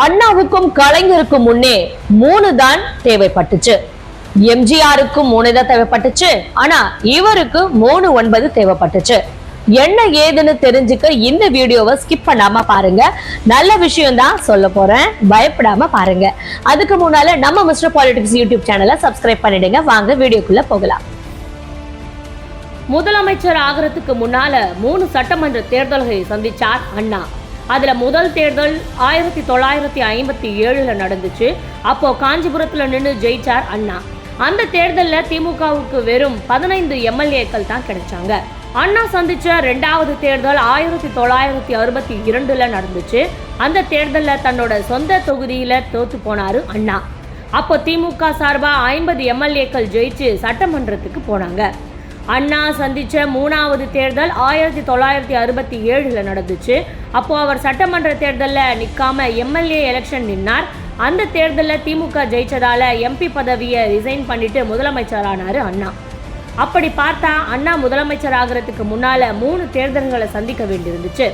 அண்ணாவுக்கும் கலைஞருக்கும் முன்னே 3 தான் தேவைப்பட்டுச்சு. எம்ஜிஆருக்கும் 3 தான் தேவைப்பட்டுச்சு. ஆனா இவருக்கு 3-9 தேவைப்பட்டுச்சு. என்ன ஏதுன்னு தெரிஞ்சுக்க இந்த வீடியோவை ஸ்கிப் பண்ணாம பாருங்க. நல்ல விஷயம் தான் சொல்ல போறேன், பயப்படாம பாருங்க. அதுக்கு முன்னால நம்ம மிஸ்டர் பாலிடிக்ஸ் யூடியூப் சேனலை சப்ஸ்கிரைப் பண்ணிடுங்க. வாங்க வீடியோக்குள்ள போகலாம். முதலமைச்சர் ஆகிறதுக்கு முன்னால 3 சட்டமன்ற தேர்தல்களை சந்திச்சார் அண்ணா. அதுல முதல் தேர்தல் 1957 நடந்துச்சு. அப்போ காஞ்சிபுரத்துல நின்று ஜெயிச்சார் அண்ணா. அந்த தேர்தல்ல திமுகவுக்கு வெறும் 15 எம்எல்ஏக்கள் தான் கிடைச்சாங்க. அண்ணா சந்திச்ச 2வது தேர்தல் 1962 நடந்துச்சு. அந்த தேர்தல்ல தன்னோட சொந்த தொகுதியில தோத்து போனாரு அண்ணா. அப்போ திமுக சார்பா 50 எம்எல்ஏக்கள் ஜெயிச்சு சட்டமன்றத்துக்கு போனாங்க. அண்ணா சந்திச்ச 3வது தேர்தல் 1967 நடந்துச்சு. அப்போ அவர் சட்டமன்ற தேர்தலில் நிற்காம எம்எல்ஏ எலெக்ஷன் நின்னார். அந்த தேர்தலில் திமுக ஜெயிச்சதால எம்பி பதவியை ரிசைன் பண்ணிட்டு முதலமைச்சரானாரு அண்ணா. அப்படி பார்த்தா அண்ணா முதலமைச்சர் ஆகிறதுக்கு முன்னால 3 தேர்தல்களை சந்திக்க வேண்டியிருந்துச்சு.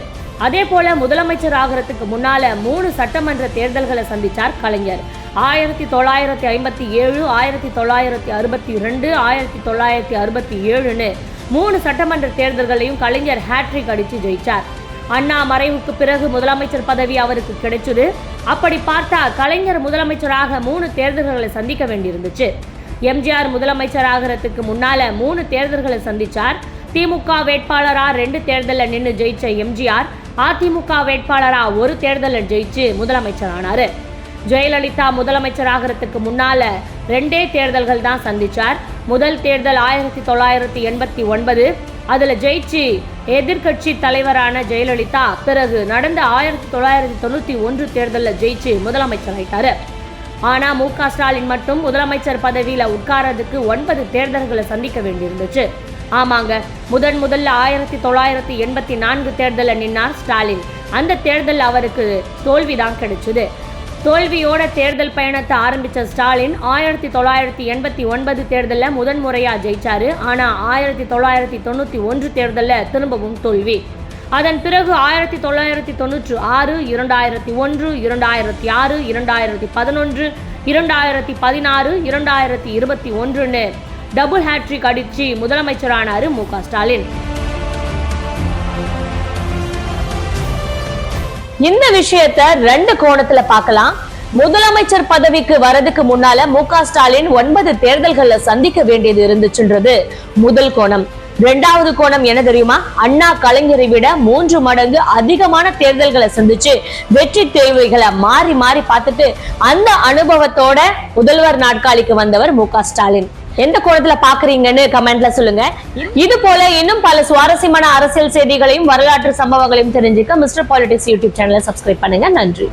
அதே போல முதலமைச்சர் ஆகிறதுக்கு முன்னால 3 சட்டமன்ற தேர்தல்களை சந்திச்சார் கலைஞர். 1957, 1962, 1967ன்னு 3 சட்டமன்ற தேர்தல்களையும் கலைஞர் ஹேட்ரிக் அடிச்சு ஜெயிச்சார். அண்ணா மறைவுக்கு பிறகு முதலமைச்சர் பதவி அவருக்கு கிடைச்சது. அப்படி பார்த்தா கலைஞர் முதலமைச்சராக 3 தேர்தல்களை சந்திக்க வேண்டியிருந்துச்சு. எம்ஜிஆர் முதலமைச்சர் ஆகிறதுக்கு முன்னால 3 தேர்தல்களை சந்திச்சார். திமுக வேட்பாளரா 2 தேர்தலில் நின்று ஜெயிச்ச எம்ஜிஆர் அதிமுக வேட்பாளரா 1 தேர்தலில் ஜெயிச்சு முதலமைச்சர் ஆனாரு. ஜெயலலிதா முதலமைச்சர் ஆகிறதுக்கு முன்னால 2 தேர்தல்கள் தான் சந்திச்சார். முதல் தேர்தல் 1989, அதுல ஜெயிச்சு எதிர்கட்சி தலைவரான ஜெயலலிதா பிறகு நடந்த 1991 தேர்தலில் ஜெயிச்சு முதலமைச்சர் ஆயிட்டாரு. ஆனா மு.க. ஸ்டாலின் மட்டும் முதலமைச்சர் பதவியில உட்கார்றதுக்கு 9 தேர்தல்களை சந்திக்க வேண்டியிருந்துச்சு. ஆமாங்க, முதல்ல 1984 தேர்தலில் நின்னார் ஸ்டாலின். அந்த தேர்தல் அவருக்கு தோல்விதான் கிடைச்சது. தோல்வியோட தேர்தல் பயணத்தை ஆரம்பிச்ச ஸ்டாலின் 1989 தேர்தலில் முதன்முறையா ஜெயிச்சாரு. ஆனா 1991 தேர்தலில் திரும்பவும் தோல்வி. அதன் பிறகு 1996, 2001, 2006, 2011, 2016, 2021ன்னு டபுள் ஹேட்ரிக் அடிச்சு முதலமைச்சரானாரு மு.க. ஸ்டாலின். இந்த விஷயத்தை 2 கோணத்துல பார்க்கலாம். முதலமைச்சர் பதவிக்கு வரதுக்கு முன்னால மு.க. ஸ்டாலின் 9 தேர்தல்களை சந்திக்க வேண்டியது இருந்துச்சுன்றது முதல் கோணம். 2வது கோணம் என்ன தெரியுமா? அண்ணா கலைஞரை விட 3 மடங்கு அதிகமான தேர்தல்களை சந்திச்சு வெற்றி தேவைகளை மாறி மாறி பார்த்துட்டு அந்த அனுபவத்தோட முதல்வர் நாற்காலிக்கு வந்தவர் மு.க. ஸ்டாலின். எந்த கோணத்துல பாக்குறீங்கன்னு கமெண்ட்ல சொல்லுங்க. இது போல இன்னும் பல சுவாரஸ்யமான அரசியல் செய்திகளையும் வரலாற்று சம்பவங்களையும் தெரிஞ்சுக்க மிஸ்டர் பாலிடிக்ஸ் யூடியூப் சேனலை சப்ஸ்கிரைப் பண்ணுங்க. நன்றி.